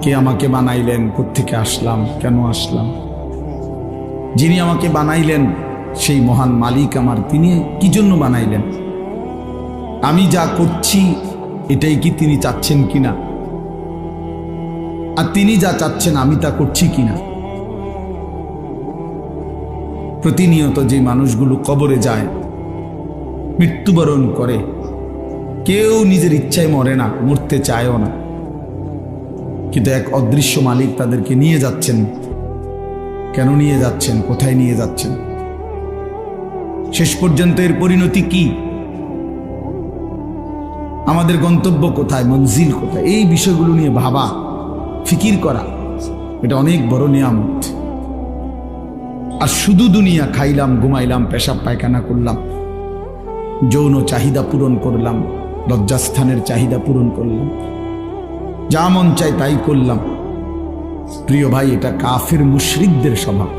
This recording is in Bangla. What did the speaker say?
কে আমাকে বানাইলেন, কোত্থেকে আসলাম, কেন আসলাম? যিনি আমাকে বানাইলেন সেই মহান মালিক আমার, তিনি কি জন্য বানাইলেন? আমি যা করছি এটাই কি তিনি চাচ্ছেন কিনা? আর তিনি যা চাচ্ছেন আমি তা করছি কিনা? প্রতিনিয়ত যে মানুষগুলো কবরে যায়, মৃত্যুবরণ করে, কেউ নিজের ইচ্ছায় মরে না, মরতে চায়ও না, কিন্তু এক অদৃশ্য মালিক তাদেরকে নিয়ে যাচ্ছেন। কেন নিয়ে যাচ্ছেন? কোথায় নিয়ে যাচ্ছেন? শেষ পর্যন্ত এর পরিণতি কি? আমাদের গন্তব্য কোথায়, মঞ্জিল কোথায়? এই বিষয়গুলো নিয়ে ভাবা, ফিকির করা, এটা অনেক বড় নিয়ামত। আর শুধু দুনিয়া খাইলাম, ঘুমাইলাম, পেশাব পায়খানা করলাম, যৌন চাহিদা পূরণ করলাম, লজ্জাস্থানের চাহিদা পূরণ করলাম, যা মন চায় তাই করলাম। প্রিয় ভাই, এটা কাফির মুশরিকদের স্বভাব।